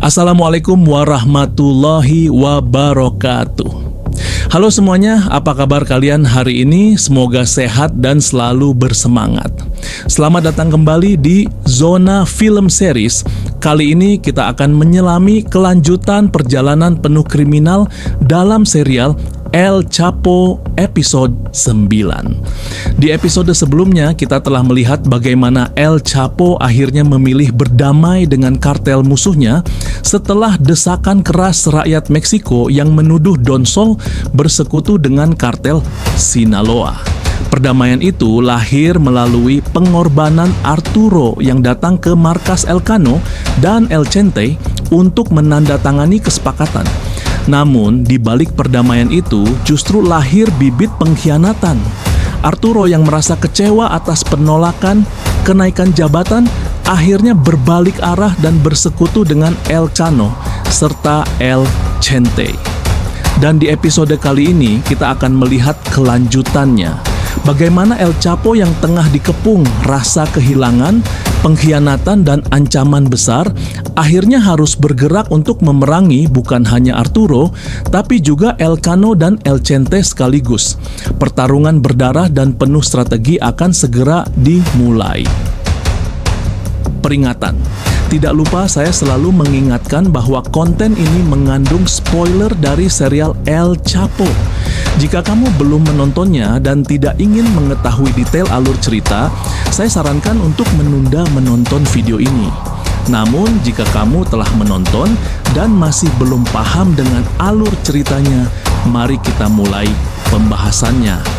Assalamualaikum warahmatullahi wabarakatuh. Halo semuanya, apa kabar kalian hari ini? Semoga sehat dan selalu bersemangat. Selamat datang kembali di Zona Film Series. Kali ini kita akan menyelami kelanjutan perjalanan penuh kriminal dalam serial El Chapo episode 9. Di episode sebelumnya kita telah melihat bagaimana El Chapo akhirnya memilih berdamai dengan kartel musuhnya setelah desakan keras rakyat Meksiko yang menuduh Don Sol bersekutu dengan kartel Sinaloa. Perdamaian itu lahir melalui pengorbanan Arturo yang datang ke markas Elcano dan El Chente untuk menandatangani kesepakatan. Namun, di balik perdamaian itu justru lahir bibit pengkhianatan. Arturo yang merasa kecewa atas penolakan kenaikan jabatan akhirnya berbalik arah dan bersekutu dengan Elcano serta El Chente. Dan di episode kali ini kita akan melihat kelanjutannya. Bagaimana El Chapo yang tengah dikepung rasa kehilangan, pengkhianatan, dan ancaman besar akhirnya harus bergerak untuk memerangi bukan hanya Arturo, tapi juga Elcano dan El Chente sekaligus. Pertarungan berdarah dan penuh strategi akan segera dimulai. Peringatan. Tidak lupa saya selalu mengingatkan bahwa konten ini mengandung spoiler dari serial El Chapo. Jika kamu belum menontonnya dan tidak ingin mengetahui detail alur cerita, saya sarankan untuk menunda menonton video ini. Namun, jika kamu telah menonton dan masih belum paham dengan alur ceritanya, mari kita mulai pembahasannya.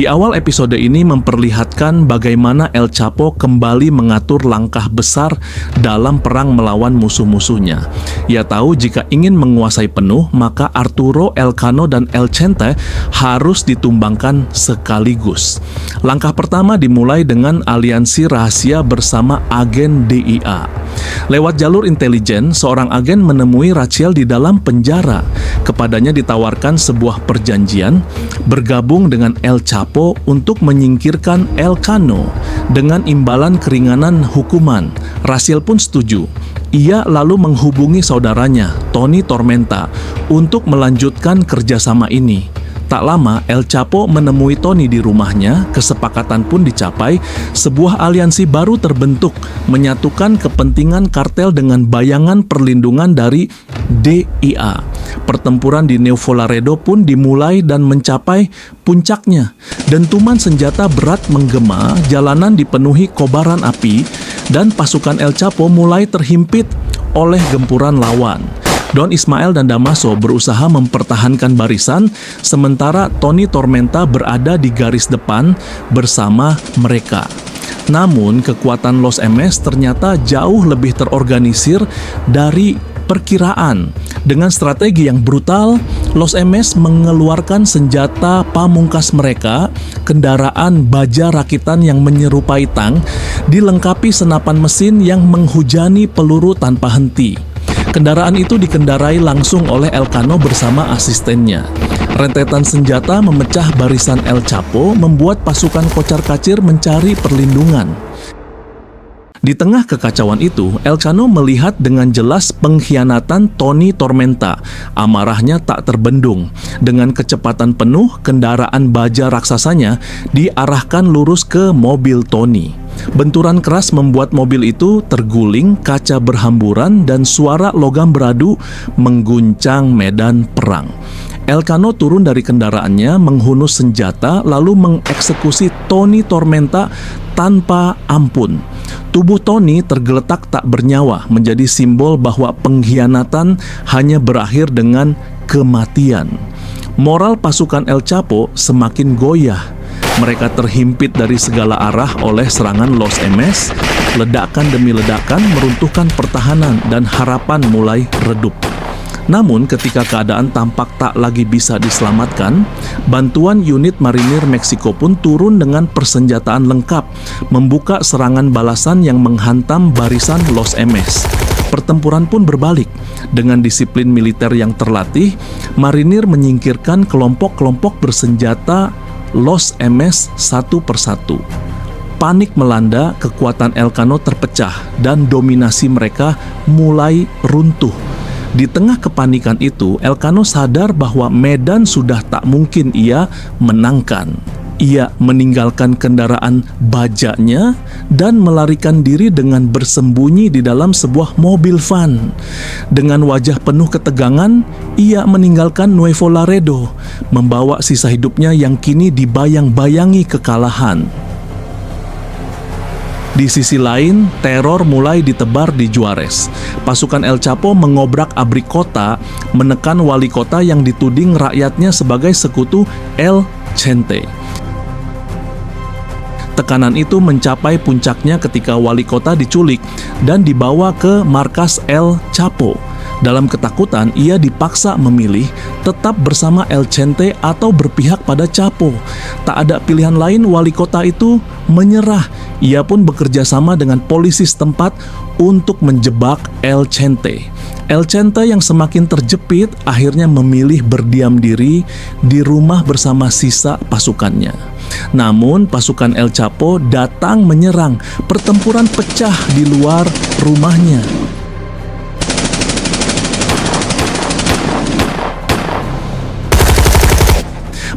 Di awal episode ini memperlihatkan bagaimana El Chapo kembali mengatur langkah besar dalam perang melawan musuh-musuhnya. Ia tahu jika ingin menguasai penuh, maka Arturo, Elcano, dan El Chente harus ditumbangkan sekaligus. Langkah pertama dimulai dengan aliansi rahasia bersama agen DIA. Lewat jalur intelijen, seorang agen menemui Rachel di dalam penjara. Kepadanya ditawarkan sebuah perjanjian bergabung dengan El Chapo untuk menyingkirkan Elcano dengan imbalan keringanan hukuman. Rachel pun setuju. Ia lalu menghubungi saudaranya, Tony Tormenta, untuk melanjutkan kerjasama ini. Tak lama, El Chapo menemui Tony di rumahnya, kesepakatan pun dicapai, sebuah aliansi baru terbentuk, menyatukan kepentingan kartel dengan bayangan perlindungan dari DIA. Pertempuran di Nuevo Laredo pun dimulai dan mencapai puncaknya. Dentuman senjata berat menggema, jalanan dipenuhi kobaran api, dan pasukan El Chapo mulai terhimpit oleh gempuran lawan. Don Ismael dan Damaso berusaha mempertahankan barisan, sementara Tony Tormenta berada di garis depan bersama mereka. Namun, kekuatan Los MS ternyata jauh lebih terorganisir dari perkiraan. Dengan strategi yang brutal, Los MS mengeluarkan senjata pamungkas mereka, kendaraan baja rakitan yang menyerupai tank, dilengkapi senapan mesin yang menghujani peluru tanpa henti. Kendaraan itu dikendarai langsung oleh Elcano bersama asistennya. Rentetan senjata memecah barisan El Chapo, membuat pasukan kocar-kacir mencari perlindungan. Di tengah kekacauan itu, Elcano melihat dengan jelas pengkhianatan Tony Tormenta. Amarahnya tak terbendung. Dengan kecepatan penuh, kendaraan baja raksasanya diarahkan lurus ke mobil Tony. Benturan keras membuat mobil itu terguling, kaca berhamburan, dan suara logam beradu mengguncang medan perang. Elcano turun dari kendaraannya, menghunus senjata, lalu mengeksekusi Tony Tormenta tanpa ampun. Tubuh Tony tergeletak tak bernyawa, menjadi simbol bahwa pengkhianatan hanya berakhir dengan kematian. Moral pasukan El Chapo semakin goyah. Mereka terhimpit dari segala arah oleh serangan Los MS, ledakan demi ledakan meruntuhkan pertahanan dan harapan mulai redup. Namun ketika keadaan tampak tak lagi bisa diselamatkan, bantuan unit marinir Meksiko pun turun dengan persenjataan lengkap, membuka serangan balasan yang menghantam barisan Los MS. Pertempuran pun berbalik. Dengan disiplin militer yang terlatih, marinir menyingkirkan kelompok-kelompok bersenjata Los MS satu persatu. Panik melanda, kekuatan Elcano terpecah, dan dominasi mereka mulai runtuh. Di tengah kepanikan itu, Elcano sadar bahwa medan sudah tak mungkin ia menangkan. Ia meninggalkan kendaraan bajanya dan melarikan diri dengan bersembunyi di dalam sebuah mobil van. Dengan wajah penuh ketegangan, ia meninggalkan Nuevo Laredo, membawa sisa hidupnya yang kini dibayang-bayangi kekalahan. Di sisi lain, teror mulai ditebar di Juarez. Pasukan El Chapo mengobrak-abrik kota, menekan wali kota yang dituding rakyatnya sebagai sekutu El Chente. Tekanan itu mencapai puncaknya ketika wali kota diculik dan dibawa ke markas El Chapo. Dalam ketakutan, ia dipaksa memilih tetap bersama El Chente atau berpihak pada Chapo. Tak ada pilihan lain, wali kota itu menyerah. Ia pun bekerja sama dengan polisi setempat untuk menjebak El Chente. El Chente yang semakin terjepit akhirnya memilih berdiam diri di rumah bersama sisa pasukannya. Namun pasukan El Chapo datang menyerang. Pertempuran pecah di luar rumahnya.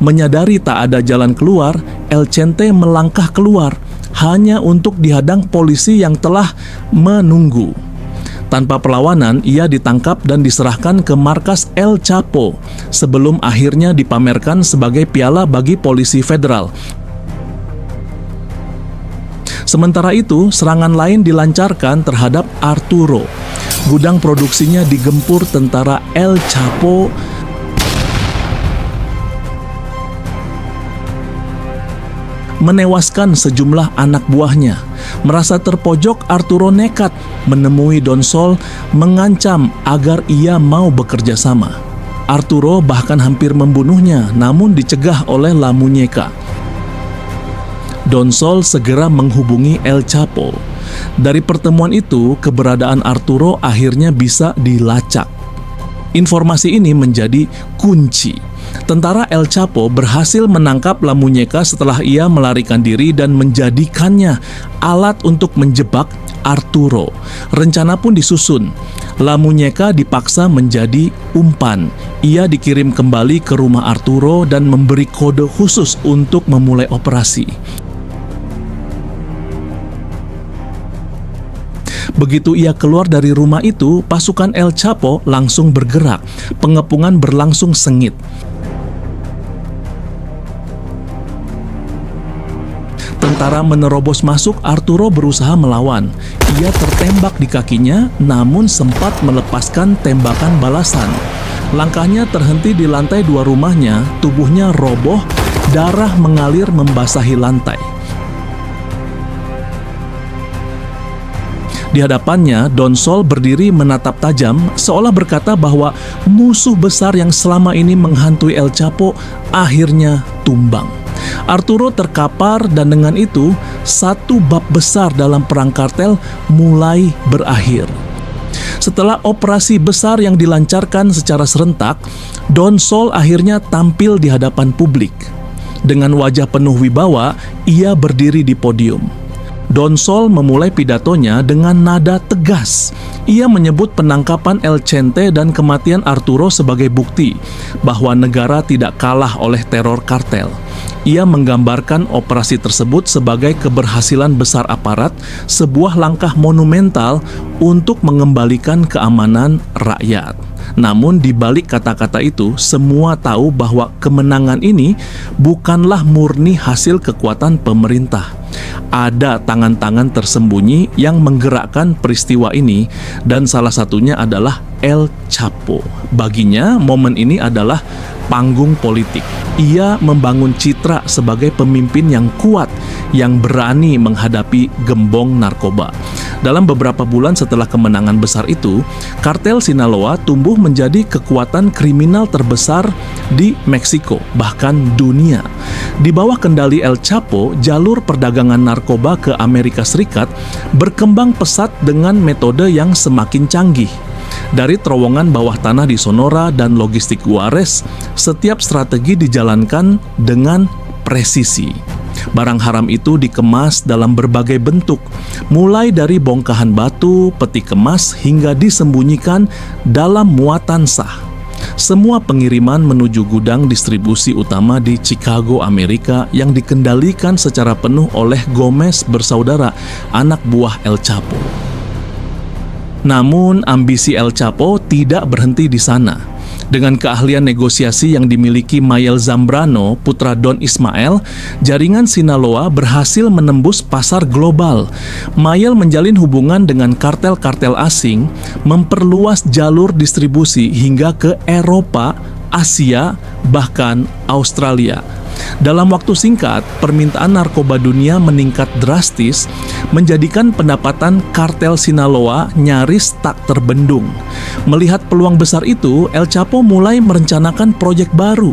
Menyadari tak ada jalan keluar, El Chente melangkah keluar hanya untuk dihadang polisi yang telah menunggu. Tanpa perlawanan, ia ditangkap dan diserahkan ke markas El Chapo sebelum akhirnya dipamerkan sebagai piala bagi polisi federal. Sementara itu, serangan lain dilancarkan terhadap Arturo. Gudang produksinya digempur tentara El Chapo menewaskan sejumlah anak buahnya. Merasa terpojok, Arturo nekat menemui Don Sol, mengancam agar ia mau bekerja sama. Arturo bahkan hampir membunuhnya, namun dicegah oleh La Muñeca. Don Sol segera menghubungi El Chapo. Dari pertemuan itu, keberadaan Arturo akhirnya bisa dilacak. Informasi ini menjadi kunci. Tentara El Chapo berhasil menangkap La Muñeca setelah ia melarikan diri dan menjadikannya alat untuk menjebak Arturo. Rencana pun disusun. La Muñeca dipaksa menjadi umpan. Ia dikirim kembali ke rumah Arturo dan memberi kode khusus untuk memulai operasi. Begitu ia keluar dari rumah itu, pasukan El Chapo langsung bergerak. Pengepungan berlangsung sengit. Tentara menerobos masuk, Arturo berusaha melawan. Ia tertembak di kakinya, namun sempat melepaskan tembakan balasan. Langkahnya terhenti di lantai 2 rumahnya, tubuhnya roboh, darah mengalir membasahi lantai. Di hadapannya, Don Sol berdiri menatap tajam, seolah berkata bahwa musuh besar yang selama ini menghantui El Chapo akhirnya tumbang. Arturo terkapar dan dengan itu, satu bab besar dalam perang kartel mulai berakhir. Setelah operasi besar yang dilancarkan secara serentak, Don Sol akhirnya tampil di hadapan publik. Dengan wajah penuh wibawa, ia berdiri di podium. Don Sol memulai pidatonya dengan nada tegas. Ia menyebut penangkapan El Chente dan kematian Arturo sebagai bukti bahwa negara tidak kalah oleh teror kartel. Ia menggambarkan operasi tersebut sebagai keberhasilan besar aparat, sebuah langkah monumental untuk mengembalikan keamanan rakyat. Namun di balik kata-kata itu, semua tahu bahwa kemenangan ini bukanlah murni hasil kekuatan pemerintah. Ada tangan-tangan tersembunyi yang menggerakkan peristiwa ini, dan salah satunya adalah El Chapo. Baginya, momen ini adalah panggung politik. ia membangun citra sebagai pemimpin yang kuat, yang berani menghadapi gembong narkoba. Dalam beberapa bulan setelah kemenangan besar itu, kartel Sinaloa tumbuh menjadi kekuatan kriminal terbesar di Meksiko, bahkan dunia. Di bawah kendali El Chapo, jalur perdagangan narkoba ke Amerika Serikat berkembang pesat dengan metode yang semakin canggih. Dari terowongan bawah tanah di Sonora dan logistik Juarez, setiap strategi dijalankan dengan presisi. Barang haram itu dikemas dalam berbagai bentuk, mulai dari bongkahan batu, peti kemas, hingga disembunyikan dalam muatan sah. Semua pengiriman menuju gudang distribusi utama di Chicago, Amerika yang dikendalikan secara penuh oleh Gomez bersaudara, anak buah El Chapo. Namun, ambisi El Chapo tidak berhenti di sana. Dengan keahlian negosiasi yang dimiliki Mayel Zambrano, putra Don Ismael, jaringan Sinaloa berhasil menembus pasar global. Mayel menjalin hubungan dengan kartel-kartel asing, memperluas jalur distribusi hingga ke Eropa, Asia, bahkan Australia. Dalam waktu singkat, permintaan narkoba dunia meningkat drastis, menjadikan pendapatan kartel Sinaloa nyaris tak terbendung. Melihat peluang besar itu, El Chapo mulai merencanakan proyek baru,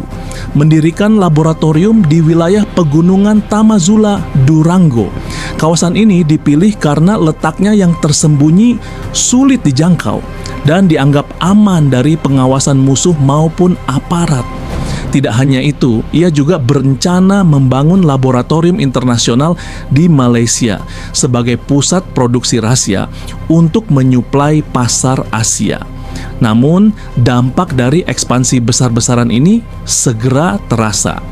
mendirikan laboratorium di wilayah pegunungan Tamazula, Durango. Kawasan ini dipilih karena letaknya yang tersembunyi, sulit dijangkau, dan dianggap aman dari pengawasan musuh maupun aparat. Tidak hanya itu, ia juga berencana membangun laboratorium internasional di Malaysia sebagai pusat produksi rahasia untuk menyuplai pasar Asia. Namun, dampak dari ekspansi besar-besaran ini segera terasa.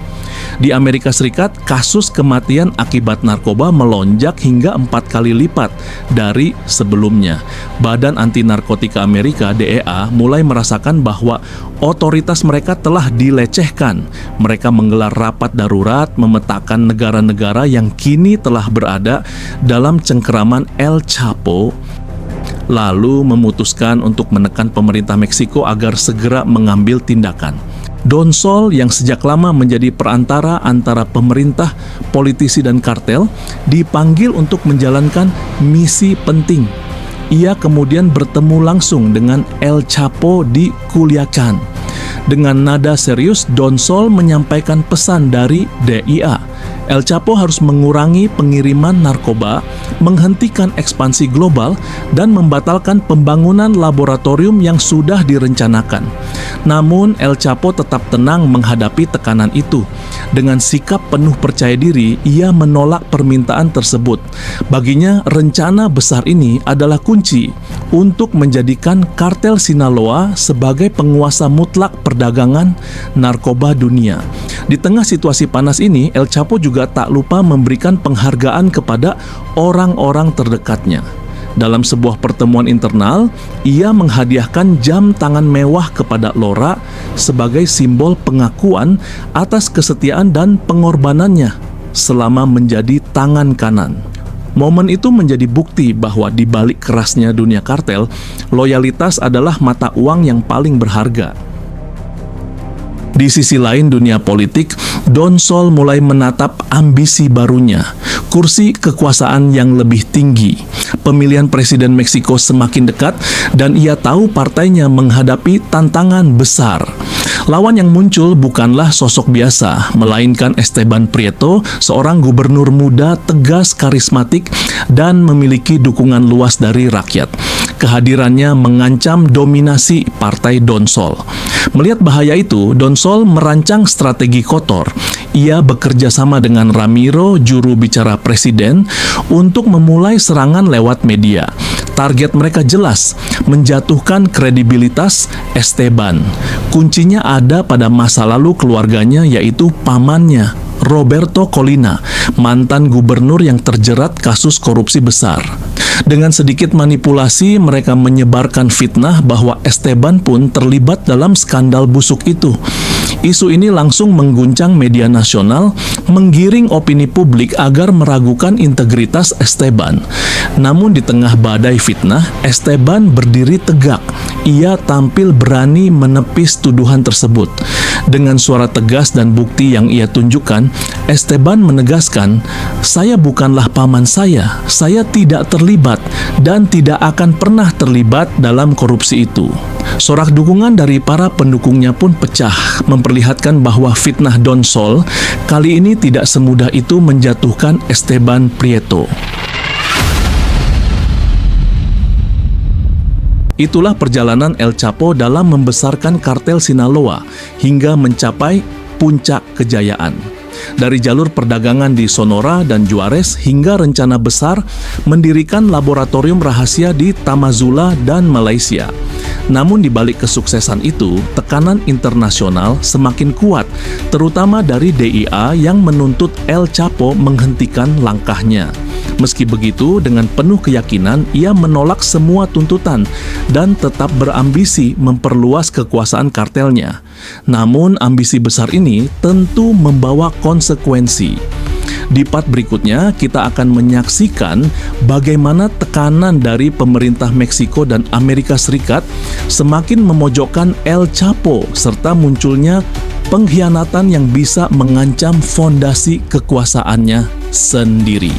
Di Amerika Serikat, kasus kematian akibat narkoba melonjak hingga 4 kali lipat dari sebelumnya. Badan Anti Narkotika Amerika (DEA) mulai merasakan bahwa otoritas mereka telah dilecehkan. Mereka menggelar rapat darurat memetakan negara-negara yang kini telah berada dalam cengkeraman El Chapo, lalu memutuskan untuk menekan pemerintah Meksiko agar segera mengambil tindakan. Don Sol yang sejak lama menjadi perantara antara pemerintah, politisi, dan kartel dipanggil untuk menjalankan misi penting. Ia kemudian bertemu langsung dengan El Chapo di Culiacan. Dengan nada serius, Don Sol menyampaikan pesan dari DIA. El Chapo harus mengurangi pengiriman narkoba, menghentikan ekspansi global, dan membatalkan pembangunan laboratorium yang sudah direncanakan. Namun, El Chapo tetap tenang menghadapi tekanan itu. Dengan sikap penuh percaya diri, ia menolak permintaan tersebut. Baginya, rencana besar ini adalah kunci untuk menjadikan kartel Sinaloa sebagai penguasa mutlak perdagangan narkoba dunia. Di tengah situasi panas ini, El Chapo juga tak lupa memberikan penghargaan kepada orang-orang terdekatnya. Dalam sebuah pertemuan internal, ia menghadiahkan jam tangan mewah kepada Laura sebagai simbol pengakuan atas kesetiaan dan pengorbanannya selama menjadi tangan kanan. Momen itu menjadi bukti bahwa di balik kerasnya dunia kartel, loyalitas adalah mata uang yang paling berharga. Di sisi lain dunia politik, Don Sol mulai menatap ambisi barunya, kursi kekuasaan yang lebih tinggi. Pemilihan presiden Meksiko semakin dekat dan ia tahu partainya menghadapi tantangan besar. Lawan yang muncul bukanlah sosok biasa, melainkan Esteban Prieto, seorang gubernur muda tegas, karismatik, dan memiliki dukungan luas dari rakyat. Kehadirannya mengancam dominasi partai Don Sol. Melihat bahaya itu, Don Sol merancang strategi kotor. Ia bekerja sama dengan Ramiro, juru bicara presiden, untuk memulai serangan lewat media. Target mereka jelas, menjatuhkan kredibilitas Esteban. Kuncinya ada pada masa lalu keluarganya, yaitu pamannya, Roberto Colina, mantan gubernur yang terjerat kasus korupsi besar. Dengan sedikit manipulasi, mereka menyebarkan fitnah bahwa Esteban pun terlibat dalam skandal busuk itu. Isu ini langsung mengguncang media nasional, menggiring opini publik agar meragukan integritas Esteban. Namun di tengah badai fitnah, Esteban berdiri tegak. Ia tampil berani menepis tuduhan tersebut. Dengan suara tegas dan bukti yang ia tunjukkan, Esteban menegaskan, "Saya bukanlah paman saya tidak terlibat dan tidak akan pernah terlibat dalam korupsi itu." Sorak dukungan dari para pendukungnya pun pecah, memperlihatkan bahwa fitnah Don Sol kali ini tidak semudah itu menjatuhkan Esteban Prieto. Itulah perjalanan El Chapo dalam membesarkan kartel Sinaloa hingga mencapai puncak kejayaan. Dari jalur perdagangan di Sonora dan Juarez hingga rencana besar mendirikan laboratorium rahasia di Tamazula dan Malaysia. Namun di balik kesuksesan itu, tekanan internasional semakin kuat, terutama dari DIA yang menuntut El Chapo menghentikan langkahnya. Meski begitu, dengan penuh keyakinan, ia menolak semua tuntutan dan tetap berambisi memperluas kekuasaan kartelnya. Namun, ambisi besar ini tentu membawa konsekuensi. Di part berikutnya, kita akan menyaksikan bagaimana tekanan dari pemerintah Meksiko dan Amerika Serikat semakin memojokkan El Chapo serta munculnya pengkhianatan yang bisa mengancam fondasi kekuasaannya sendiri.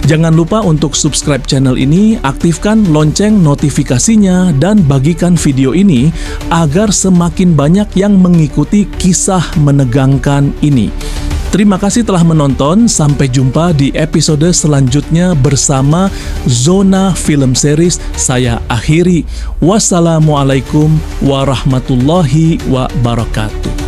Jangan lupa untuk subscribe channel ini, aktifkan lonceng notifikasinya, dan bagikan video ini agar semakin banyak yang mengikuti kisah menegangkan ini. Terima kasih telah menonton, sampai jumpa di episode selanjutnya bersama Zona Film Series. Saya akhiri. Wassalamualaikum warahmatullahi wabarakatuh.